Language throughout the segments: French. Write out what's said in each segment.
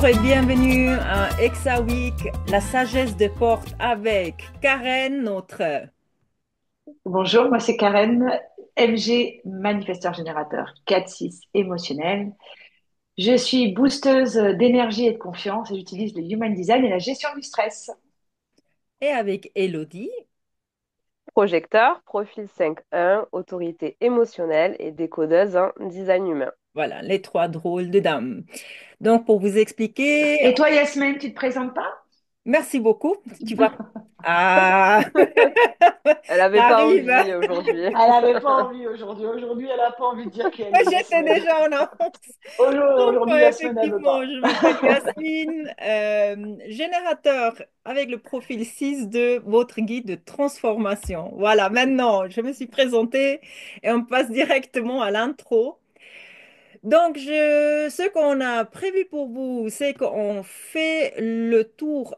et bienvenue à Exa Week, la sagesse des portes avec Karen, notre... Bonjour, moi c'est Karen, MG, manifesteur générateur 4-6 émotionnel. Je suis boosteuse d'énergie et de confiance et j'utilise le Human Design et la gestion du stress. et avec Elodie. Projecteur, profil 5.1, autorité émotionnelle et décodeuse en design humain. Voilà, les trois drôles de dames. Donc, pour vous expliquer, Et toi Yasmine, tu te présentes pas? merci beaucoup. Tu vas... Ah, Elle n'avait ça pas arrive, hein. envie aujourd'hui. Elle n'avait pas envie aujourd'hui. Aujourd'hui, elle n'a pas envie de dire qui elle Moi, est, j'étais Yasmine. déjà en avance. Donc, Aujourd'hui, Yasmine, elle veut effectivement, pas. je m'appelle Yasmine, générateur avec le profil 6 de votre guide de transformation. Voilà, maintenant, je me suis présentée et on passe directement à l'intro. Donc, ce qu'on a prévu pour vous, c'est qu'on fait le tour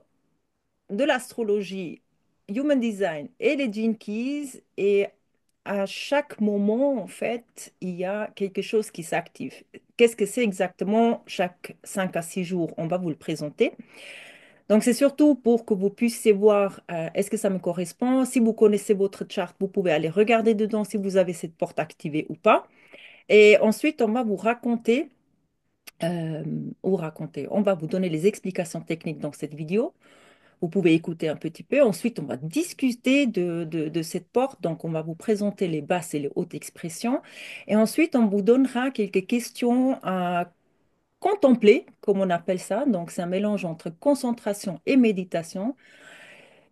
de l'astrologie, Human Design et les Gene Keys. Et à chaque moment, en fait, il y a quelque chose qui s'active. Qu'est-ce que c'est exactement? Chaque 5 à 6 jours, on va vous le présenter. Donc, c'est surtout pour que vous puissiez voir est-ce que ça me correspond. Si vous connaissez votre charte, vous pouvez aller regarder dedans si vous avez cette porte activée ou pas. Et ensuite, on va euh, on va vous donner les explications techniques dans cette vidéo. Vous pouvez écouter un petit peu. Ensuite, on va discuter de cette porte. Donc, on va vous présenter les basses et les hautes expressions. Et ensuite, on vous donnera quelques questions à contempler, comme on appelle ça. Donc, c'est un mélange entre concentration et méditation.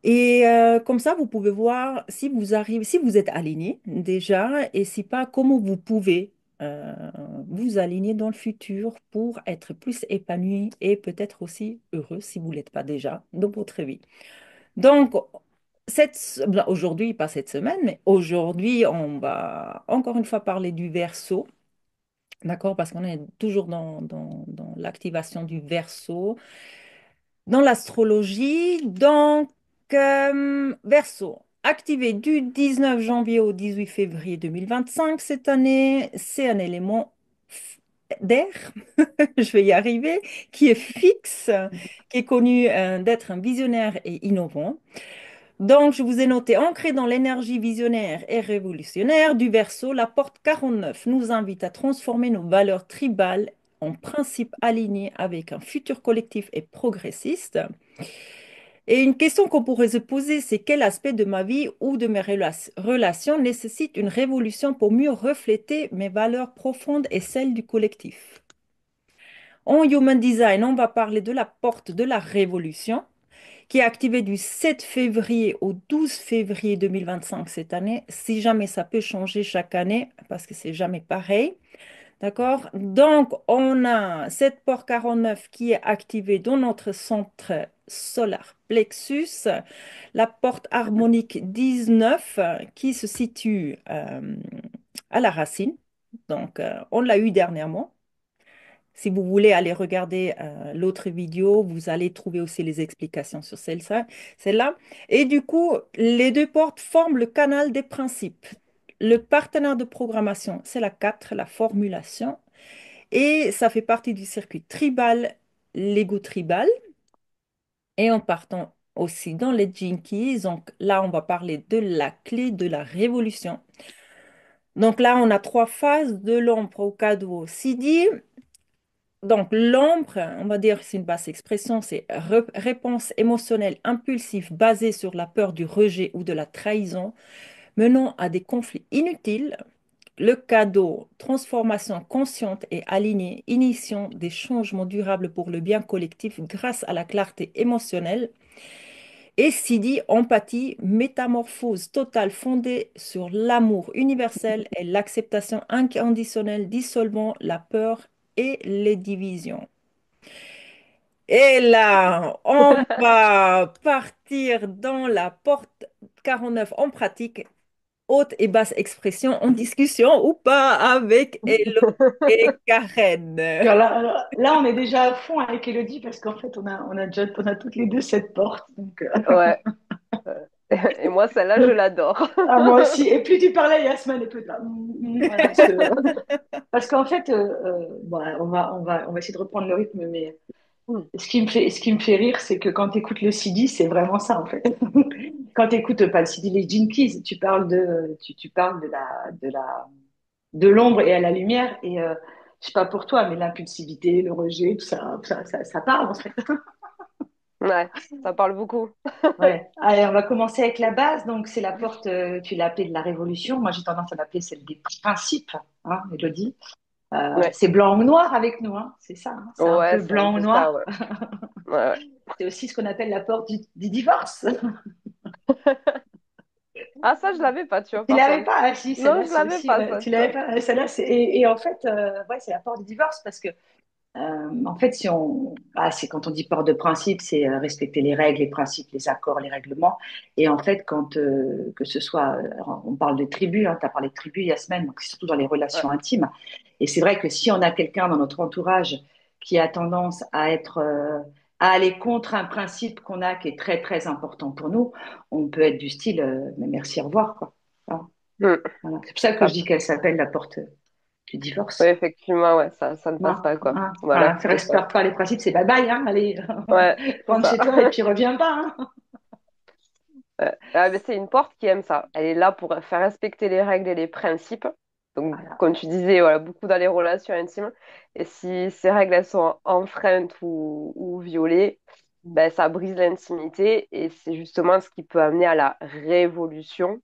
Et comme ça, vous pouvez voir si vous arrivez, si vous êtes aligné déjà, et si pas, comment vous pouvez euh, vous aligner dans le futur pour être plus épanoui et peut-être aussi heureux si vous ne l'êtes pas déjà dans votre vie. Donc, aujourd'hui, pas cette semaine, mais aujourd'hui, on va encore une fois parler du verso, d'accord? Parce qu'on est toujours dans l'activation du verso, dans l'astrologie. Donc, verso, activé du 19 janvier au 18 février 2025 cette année, c'est un élément d'air, je vais y arriver, qui est fixe, qui est connu d'être un visionnaire et innovant. Donc, je vous ai noté, ancré dans l'énergie visionnaire et révolutionnaire du Verseau, la porte 49 nous invite à transformer nos valeurs tribales en principes alignés avec un futur collectif et progressiste. Et une question qu'on pourrait se poser, c'est quel aspect de ma vie ou de mes relations nécessite une révolution pour mieux refléter mes valeurs profondes et celles du collectif? En Human Design, on va parler de la porte de la révolution qui est activé du 7 février au 12 février 2025 cette année. Si jamais ça peut changer chaque année, parce que c'est jamais pareil. D'accord? Donc, on a cette porte 49 qui est activée dans notre centre solar plexus, la porte harmonique 19 qui se situe à la racine. Donc, on l'a eu dernièrement. Si vous voulez aller regarder l'autre vidéo, vous allez trouver aussi les explications sur celle-là. Et du coup, les deux portes forment le canal des principes. Le partenaire de programmation, c'est la 4, la formulation. Et ça fait partie du circuit tribal, l'ego tribal. Et en partant aussi dans les Jinkies, donc là, on va parler de la clé de la révolution. Donc là, on a trois phases de l'ombre au cadeau CD. Donc, l'ombre, on va dire, c'est une basse expression, c'est réponse émotionnelle impulsive basée sur la peur du rejet ou de la trahison, menant à des conflits inutiles. Le cadeau, transformation consciente et alignée, initiant des changements durables pour le bien collectif grâce à la clarté émotionnelle. Et Sidi, empathie, métamorphose totale fondée sur l'amour universel et l'acceptation inconditionnelle dissolvant la peur et les divisions. Et là, on va partir dans la porte 49 en pratique, haute et basse expression, en discussion ou pas avec Hello et Karen. Là, on est déjà à fond avec Elodie parce qu'en fait, on a toutes les deux cette porte. Ouais. Et moi, celle-là, je l'adore. Ah, moi aussi. Et plus tu parlais, Yasmine, et plus là. Voilà, parce qu'en fait, bon, on va essayer de reprendre le rythme, mais Mm. Ce qui me fait rire, c'est que quand tu écoutes le CD, c'est vraiment ça, en fait. Quand tu écoutes pas le CD, les Jinkies, tu parles de l'ombre et à la lumière. Et je sais pas pour toi, mais l'impulsivité, le rejet, tout ça, ça parle, en fait. Ouais, ça parle beaucoup. Ouais. Allez, on va commencer avec la base. Donc, c'est la porte, tu l'as appelée de la révolution. Moi, j'ai tendance à l'appeler celle des principes, hein, Élodie. Ouais, C'est blanc ou noir avec nous, hein. C'est ça, hein. C'est un ouais, peu c'est un blanc ou peu ça, noir. ouais. Ouais, C'est aussi ce qu'on appelle la porte du divorce. ouais. Ah, ça, je l'avais pas, tu vois, Tu par l'avais contre. pas, ah, si, Non, celle-là, je c'est l'avais aussi, pas, ouais, ça, tu tu l'avais vois. pas, celle-là, et en fait, ouais, c'est la porte du divorce parce que, en fait, si on, ah, c'est quand on dit porte de principe, c'est respecter les règles, les principes, les accords, les règlements. Et en fait, quand, que ce soit, on parle de tribu, hein, tu as parlé de tribu, Yasmine, donc c'est surtout dans les Ouais, relations intimes. Et c'est vrai que si on a quelqu'un dans notre entourage qui a tendance à être, à aller contre un principe qu'on a qui est très, très important pour nous, on peut être du style, mais merci, au revoir, quoi. Voilà. mm, Voilà. C'est pour ça que je ça- dis qu'elle s'appelle la porte du ouais, divorce. effectivement, ouais, ça ne passe Hein, pas, quoi. hein, Voilà, voilà. Ça c'est ça. respecte pas les principes, c'est bye bye, hein. Allez, Ouais, c'est rentre ça. chez toi et puis reviens pas, hein. Ouais. Ah, mais c'est une porte qui aime ça. Elle est là pour faire respecter les règles et les principes. Donc, Voilà. comme tu disais, voilà, beaucoup dans les relations intimes. Et si ces règles elles sont enfreintes ou violées, ben, ça brise l'intimité et c'est justement ce qui peut amener à la révolution.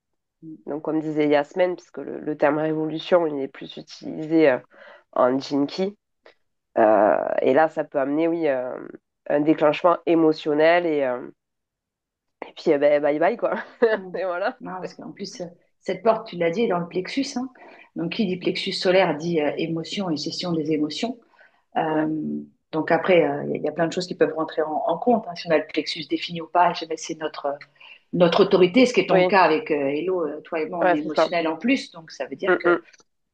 Donc, comme disait Yasmine, puisque le terme révolution, il est plus utilisé en jinki. Et là, ça peut amener, oui, un déclenchement émotionnel et puis, ben, bye bye, quoi. Mm. Et voilà. Non, parce qu'en plus, cette porte, tu l'as dit, est dans le plexus, hein. Donc, qui dit plexus solaire dit émotion et gestion des émotions. Ouais, Euh, donc après, il y a plein de choses qui peuvent rentrer en compte, hein, si on a le plexus défini ou pas. Jamais c'est notre autorité, ce qui est ton oui, cas avec Hello, toi et moi, on est ouais, c'est ça. émotionnel en plus. Donc ça veut dire Mm, que mm.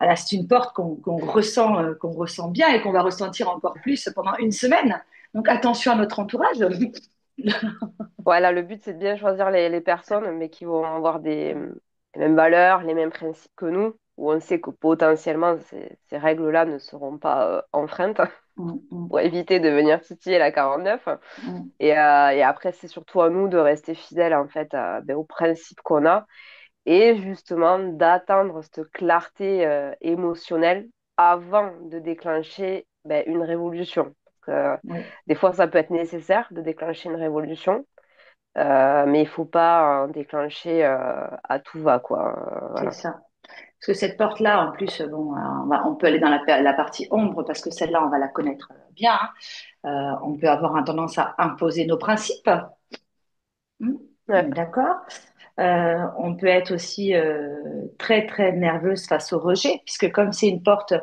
voilà, c'est une porte qu'on ressent bien et qu'on va ressentir encore plus pendant une semaine. Donc attention à notre entourage. Ouais, là, le but, c'est de bien choisir les personnes, mais qui vont avoir les mêmes valeurs, les mêmes principes que nous, où on sait que potentiellement, ces règles-là ne seront pas enfreintes Mm, mm, pour éviter de venir titiller la 49. mm. Et après, c'est surtout à nous de rester fidèles, en fait, ben, aux principes qu'on a et justement d'atteindre cette clarté émotionnelle avant de déclencher ben, une révolution. Parce que, Oui, des fois, ça peut être nécessaire de déclencher une révolution. Mais il faut pas en déclencher à tout va, quoi. c'est Voilà. ça. Parce que cette porte-là, en plus, bon, on peut aller dans la partie ombre parce que celle-là, on va la connaître bien, hein. On peut avoir un tendance à imposer nos principes. Hmm, on Ouais. est d'accord. On peut être aussi très, très nerveuse face au rejet, puisque comme c'est une porte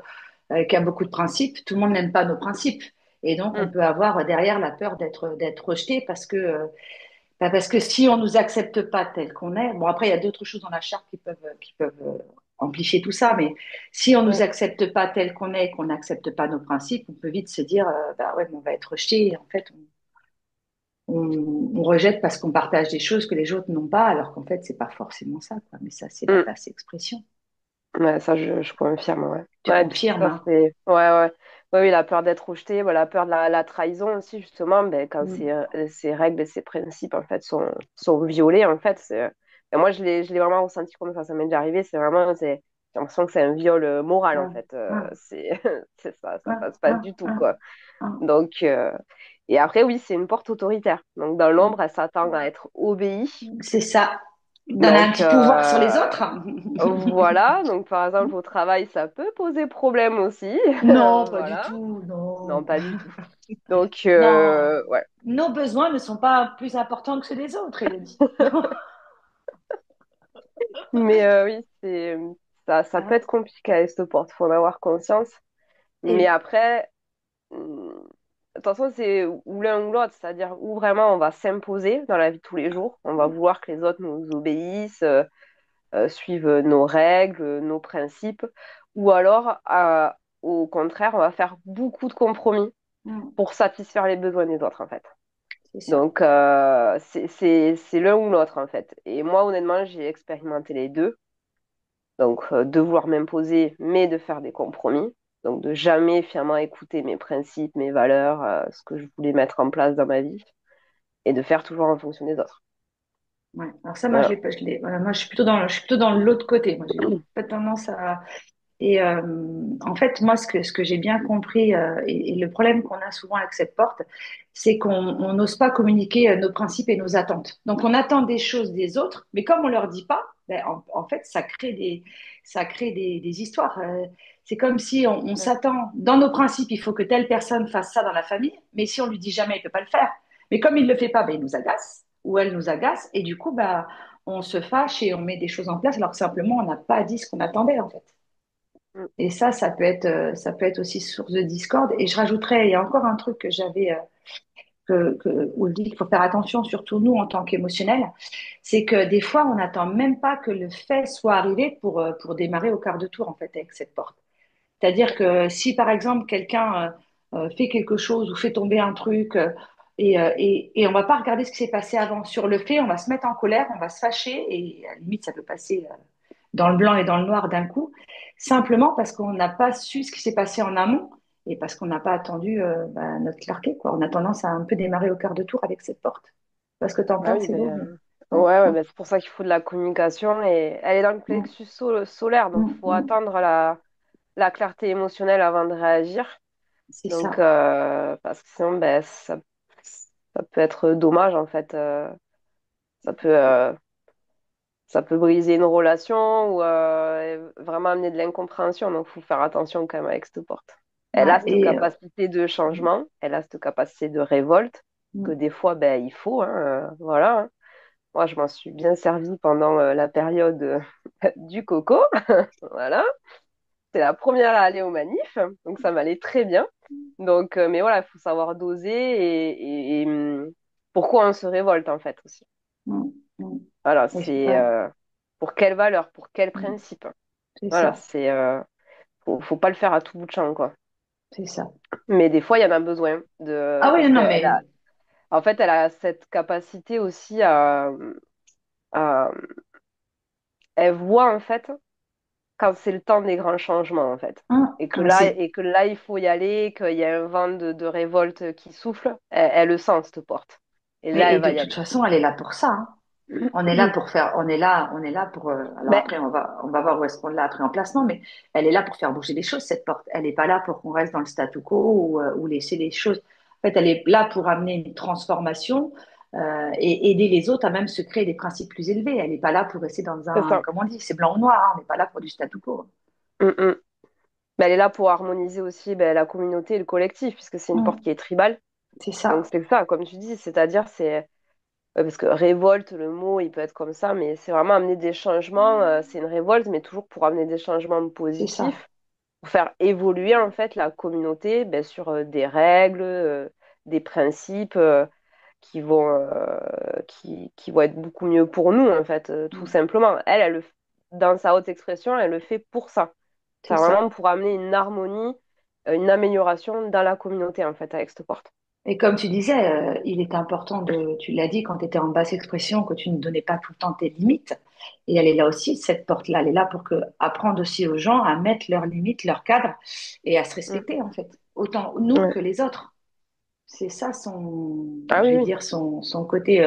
qui a beaucoup de principes, tout le monde n'aime pas nos principes. Et donc, on Mm. peut avoir derrière la peur d'être rejeté parce que si on nous accepte pas tel qu'on est, bon, après, il y a d'autres choses dans la charte qui peuvent amplifier tout ça, mais si on nous Mm. accepte pas tel qu'on est, qu'on n'accepte pas nos principes, on peut vite se dire, bah ouais, mais on va être rejeté. Et en fait, on rejette parce qu'on partage des choses que les autres n'ont pas, alors qu'en fait, c'est pas forcément ça, quoi. Mais ça, c'est la Mm. basse expression. Ouais, ça, je confirme, ouais. Tu Ouais, et puis confirmes, ça, hein? c'est... Ouais, ouais. Ouais, oui, la peur d'être rejeté, ouais, la peur de la trahison aussi, justement, ben, quand Mm. ces règles et ces principes, en fait, sont violés, en fait. Et moi, je l'ai vraiment ressenti comme ça m'est déjà arrivé. J'ai l'impression que c'est un viol moral, en Ah, fait. ah, C'est ça, ça ah, passe pas ah, du tout, ah, quoi. ah. Donc, et après, oui, c'est une porte autoritaire. Donc, dans Mm. l'ombre, elle s'attend à être obéie. C'est ça. Donner un Donc, petit pouvoir sur les autres. voilà. Donc, par exemple, au travail, ça peut poser problème aussi. Non, pas du Voilà. tout, Non, non. pas du tout. Donc, Non, ouais. nos besoins ne sont pas plus importants que ceux des autres, Elodie. Mais oui, ça peut être compliqué avec cette porte. Faut en avoir conscience. Mais Et après, de toute façon, c'est ou l'un ou l'autre. C'est-à-dire où vraiment on va s'imposer dans la vie de tous les jours. On va vouloir que les autres nous obéissent. Suivent nos règles, nos principes, ou alors, au contraire, on va faire beaucoup de compromis mm, pour satisfaire les besoins des autres, en fait. c'est ça. Donc, c'est l'un ou l'autre, en fait. Et moi, honnêtement, j'ai expérimenté les deux. Donc, de vouloir m'imposer, mais de faire des compromis. Donc, de jamais finalement écouter mes principes, mes valeurs, ce que je voulais mettre en place dans ma vie et de faire toujours en fonction des autres. Ouais. Alors ça, moi, Voilà. voilà, moi, je suis plutôt dans l'autre côté. Moi, j'ai pas tendance à. Et en fait, moi, ce que j'ai bien compris, et le problème qu'on a souvent avec cette porte, c'est qu'on n'ose pas communiquer nos principes et nos attentes. Donc, on attend des choses des autres, mais comme on leur dit pas, ben, en fait, ça crée des histoires. C'est comme si on Ouais. s'attend, dans nos principes, il faut que telle personne fasse ça dans la famille, mais si on lui dit jamais, il peut pas le faire. Mais comme il le fait pas, ben, il nous agace, ou elle nous agace, et du coup, bah, on se fâche et on met des choses en place, alors que simplement, on n'a pas dit ce qu'on attendait, en fait. Mm. Et ça peut être aussi source de discorde. Et je rajouterais, il y a encore un truc que j'avais, où je dis qu'il faut faire attention, surtout nous en tant qu'émotionnels, c'est que des fois, on n'attend même pas que le fait soit arrivé pour démarrer au quart de tour, en fait, avec cette porte. C'est-à-dire que si, par exemple, quelqu'un fait quelque chose ou fait tomber un truc, et on va pas regarder ce qui s'est passé avant. Sur le fait, on va se mettre en colère, on va se fâcher, et à la limite, ça peut passer dans le blanc et dans le noir d'un coup, simplement parce qu'on n'a pas su ce qui s'est passé en amont et parce qu'on n'a pas attendu bah, notre clarté, quoi. On a tendance à un peu démarrer au quart de tour avec cette porte. Parce que tu en Ah penses, oui, c'est ben, beau, mais... ouais, Ouais, ouais, ouais, ben, c'est pour ça qu'il faut de la communication et elle est dans le mm, plexus solaire, donc il faut mm. attendre la clarté émotionnelle avant de réagir. C'est Donc, ça. parce que sinon, ben, ça peut être dommage en fait. Ça peut, euh, ça peut briser une relation ou vraiment amener de l'incompréhension. Donc, il faut faire attention quand même avec cette porte. Elle Ouais, a cette capacité de changement, elle a cette capacité de révolte, que mm, des fois, ben, il faut, hein, voilà, hein. Moi, je m'en suis bien servie pendant la période du coco. Voilà. C'est la première à aller au manif, donc ça m'allait très bien. Donc, mais voilà, il faut savoir doser pourquoi on se révolte en fait aussi. mm, mm. Voilà, Et je- c'est ouais, pour quelle valeur, pour quel mm, principe. c'est Voilà, ça, c'est faut pas le faire à tout bout de champ quoi. c'est ça. Mais des fois, il y en a besoin Ah oui, parce non, qu'elle mais a, en fait, elle a cette capacité aussi à- elle voit en fait quand c'est le temps des grands changements, en fait. hein, Et que ah, mais là, c'est et que là, il faut y aller, qu'il y a un vent de révolte qui souffle, elle le sent, cette porte. Et là, et elle de va y toute aller. façon, elle est là pour ça, hein. On est là pour faire, on est là pour. Alors Ben, après, on va voir où est-ce qu'on l'a après en placement, mais elle est là pour faire bouger les choses, cette porte. Elle n'est pas là pour qu'on reste dans le statu quo ou laisser les choses. En fait, elle est là pour amener une transformation et aider les autres à même se créer des principes plus élevés. Elle n'est pas là pour rester dans c'est un, ça. comme on dit, c'est blanc ou noir, hein. On n'est pas là pour du statu quo. Mm, mm. Ben, elle est là pour harmoniser aussi ben, la communauté et le collectif, puisque c'est une porte Hum, qui est tribale. c'est Donc, ça, c'est ça, comme tu dis, c'est-à-dire, parce que révolte, le mot, il peut être comme ça, mais c'est vraiment amener des changements. C'est une révolte, mais toujours pour amener des changements c'est ça. positifs pour faire évoluer en fait la communauté ben, sur des règles, des principes qui vont être beaucoup mieux pour nous en fait, tout Hum, simplement. Dans sa haute expression, elle le fait pour ça. C'est c'est vraiment ça. pour amener une harmonie, une amélioration dans la communauté en fait avec cette porte. Et comme tu disais, il est important de, tu l'as dit quand tu étais en basse expression, que tu ne donnais pas tout le temps tes limites. Et elle est là aussi, cette porte-là, elle est là pour que, apprendre aussi aux gens à mettre leurs limites, leurs cadres et à se Mm. respecter, en fait. Autant nous Ouais. que les autres. C'est ça son, Ah je oui, vais oui, dire, son côté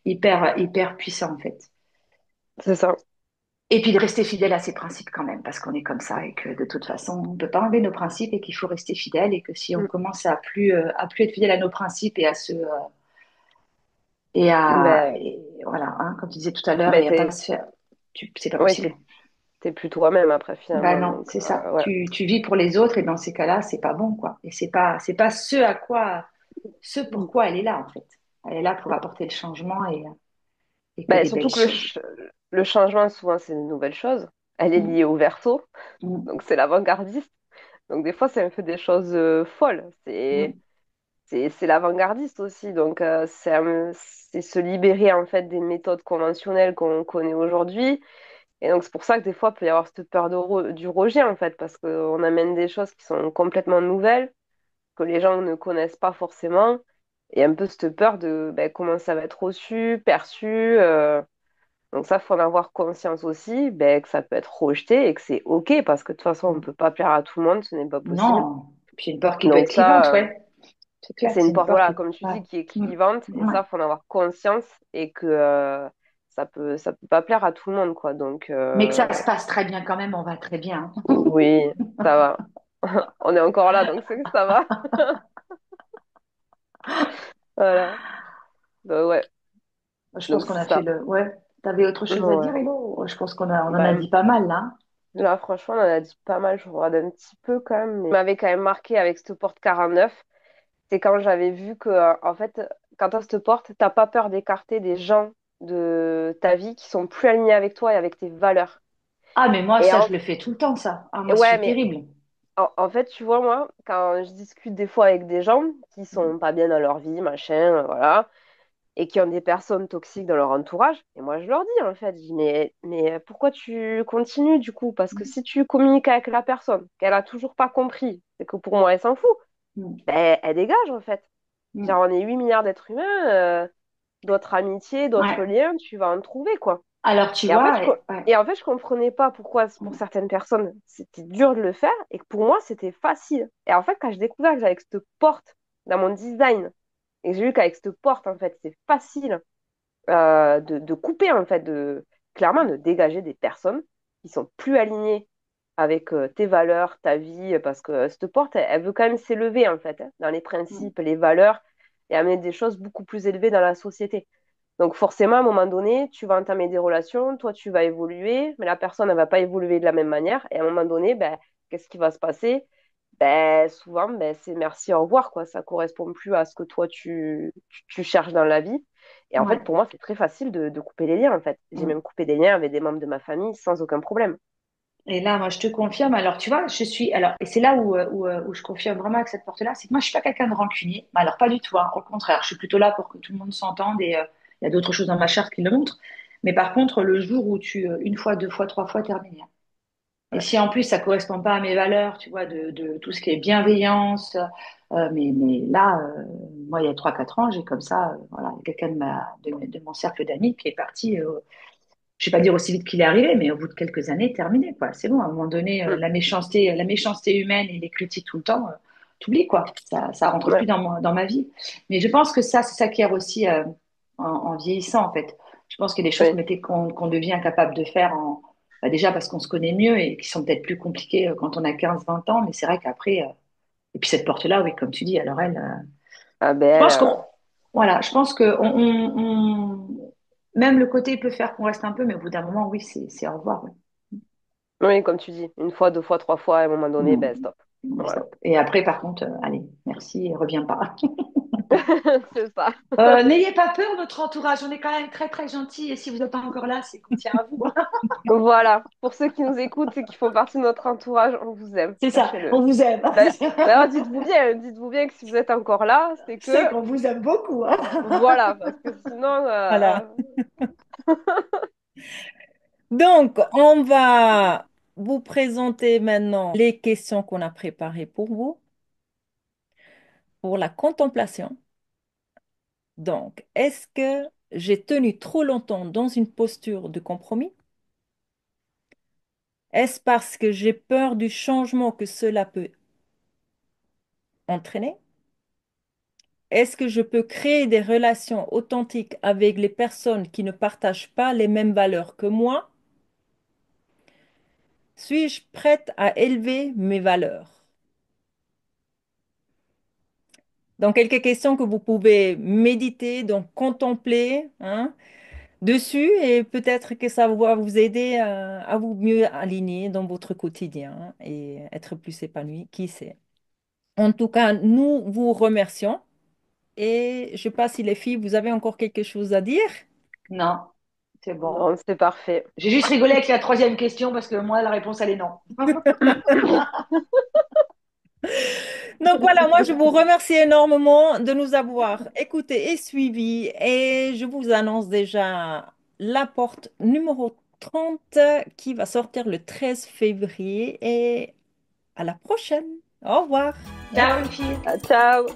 hyper puissant, en fait. c'est ça. Et puis de rester fidèle à ses principes quand même, parce qu'on est comme ça et que de toute façon, on ne peut pas enlever nos principes et qu'il faut rester fidèle et que si on Mm. commence à plus être fidèle à nos principes et à se, Ben, voilà, hein, comme tu disais tout à l'heure, ben et à pas se faire, c'est pas oui, possible. t'es plus toi-même après Ben finalement. non, Donc, c'est ça. ouais. Tu vis pour les autres et dans ces cas-là, c'est pas bon, quoi. Et c'est pas ce à quoi, ce Mm. pourquoi elle est là, en fait. Elle est là pour apporter le changement et que Ben, des belles surtout que choses. le changement, souvent, c'est une nouvelle chose. Elle est Mm, liée au verso, mm, donc c'est l'avant-gardiste. Donc des fois, c'est un peu des choses folles. mm. C'est l'avant-gardiste aussi. Donc c'est se libérer en fait des méthodes conventionnelles qu'on connaît aujourd'hui. Et donc c'est pour ça que des fois, il peut y avoir cette peur du rejet en fait, parce qu'on amène des choses qui sont complètement nouvelles, que les gens ne connaissent pas forcément. Et un peu cette peur de ben, comment ça va être reçu, perçu. Donc ça, faut en avoir conscience aussi, ben, que ça peut être rejeté et que c'est OK parce que de toute façon, on ne peut pas plaire à tout le monde, ce n'est pas possible. Non. Puis une porte qui peut Donc être clivante, ça, ouais. C'est clair, c'est c'est une une porte, porte voilà, qui... comme tu Ouais. dis, qui est Mm. clivante et Ouais. ça, faut en avoir conscience et que ça peut pas plaire à tout le monde, quoi. Donc Mais que ça se passe très bien quand même, on va très bien. oui, ça va. On est encore là, donc c'est que ça va. Voilà. Donc, ouais. Je pense Donc qu'on c'est a fait ça. le... Ouais. T'avais autre chose à Ouais. dire, Hello? Je pense on en a Ben, dit pas mal, là. là, franchement, on en a dit pas mal. Je regarde un petit peu quand même. Mais... Ce qui m'avait quand même marqué avec cette porte 49, c'est quand j'avais vu que, en fait, quand tu as cette porte, t'as pas peur d'écarter des gens de ta vie qui sont plus alignés avec toi et avec tes valeurs. Ah, mais moi, Et ça, en... je le fais tout le temps, ça. Ah, moi, ouais, c'est mais terrible. en fait, tu vois, moi, quand je discute des fois avec des gens qui sont pas bien dans leur vie, machin, voilà, et qui ont des personnes toxiques dans leur entourage, et moi, je leur dis, en fait, je dis, mais pourquoi tu continues, du coup? Parce que si tu communiques avec la personne, qu'elle a toujours pas compris, c'est que pour moi, elle s'en fout, Mm. ben, elle dégage, en fait. Mm. Genre, on est 8 milliards d'êtres humains, d'autres amitiés, d'autres Ouais. liens, tu vas en trouver, quoi. Alors, tu Et en fait, vois, ouais. et en fait, je comprenais pas pourquoi, pour certaines personnes, c'était dur de le faire et que pour moi, c'était facile. Et en fait, quand j'ai découvert que j'avais cette porte dans mon design et que j'ai vu qu'avec cette porte, en fait, c'est facile de couper, en fait, clairement, de dégager des personnes qui sont plus alignées avec tes valeurs, ta vie, parce que cette porte, elle veut quand même s'élever, en fait, hein, dans les Mm. principes, les valeurs et amener des choses beaucoup plus élevées dans la société. Donc forcément, à un moment donné, tu vas entamer des relations, toi tu vas évoluer, mais la personne ne va pas évoluer de la même manière. Et à un moment donné, ben, qu'est-ce qui va se passer? Ben, souvent, ben, c'est merci, au revoir, quoi. Ça correspond plus à ce que toi tu cherches dans la vie. Et en fait, Ouais. pour moi, c'est très facile de couper les liens, en fait. J'ai Mm. même coupé des liens avec des membres de ma famille sans aucun problème. Et là, moi, je te confirme. Alors, tu vois, je suis. Alors, et c'est là où je confirme vraiment avec cette porte-là, c'est que moi, je suis pas quelqu'un de rancunier. Mais alors, pas du tout, hein. Au contraire, je suis plutôt là pour que tout le monde s'entende et il y a d'autres choses dans ma charte qui le montrent. Mais par contre, le jour où une fois, deux fois, trois fois, terminé, hein. Et Ouais. si en plus ça correspond pas à mes valeurs, tu vois, de tout ce qui est bienveillance, mais là, moi, il y a trois, quatre ans, j'ai comme ça, voilà, quelqu'un de mon cercle d'amis qui est parti. Je vais pas dire aussi vite qu'il est arrivé, mais au bout de quelques années, terminé, quoi. C'est bon, à un moment donné, Mm. la méchanceté humaine et les critiques tout le temps, t'oublies, quoi. Ça rentre plus Ouais. dans ma vie. Mais je pense que ça, c'est ça qui est aussi en vieillissant, en fait. Je pense qu'il y a des choses Oui. qu'on devient capable de faire bah, déjà parce qu'on se connaît mieux et qui sont peut-être plus compliquées quand on a 15 20 ans, mais c'est vrai qu'après, et puis cette porte-là, oui, comme tu dis, alors elle, Ah je ben, pense voilà, je pense que même le côté peut faire qu'on reste un peu, mais au bout d'un moment, oui, c'est au revoir. Ouais. oui, comme tu dis, une fois, deux fois, trois fois, à un moment donné, Mm. ben stop. Voilà. Stop. Et après, par contre, allez, merci, reviens pas. C'est ça. N'ayez pas peur, notre entourage, on est quand même très très gentils et si vous êtes encore là, c'est qu'on tient à vous. Voilà, pour ceux qui nous écoutent et qui font partie de notre entourage, on vous aime, C'est ça, sachez-le. on vous aime. D'ailleurs, dites-vous bien que si vous êtes encore là, c'est C'est que, qu'on vous aime beaucoup, hein. voilà, parce que sinon, Voilà. Donc, on va vous présenter maintenant les questions qu'on a préparées pour vous, pour la contemplation. Donc, est-ce que j'ai tenu trop longtemps dans une posture de compromis? Est-ce parce que j'ai peur du changement que cela peut entraîner? Est-ce que je peux créer des relations authentiques avec les personnes qui ne partagent pas les mêmes valeurs que moi? Suis-je prête à élever mes valeurs? Donc, quelques questions que vous pouvez méditer, donc contempler, hein, dessus et peut-être que ça va vous aider à vous mieux aligner dans votre quotidien et être plus épanoui, qui sait. En tout cas, nous vous remercions et je ne sais pas si les filles, vous avez encore quelque chose à dire. Non, c'est bon. non, c'est parfait. J'ai juste rigolé avec la troisième question parce que moi, la réponse, elle est non. Donc voilà, moi je vous remercie énormément de nous avoir écoutés et suivis et je vous annonce déjà la porte numéro 30 qui va sortir le 13 février et à la prochaine. Au revoir. Ciao, les filles. Ciao.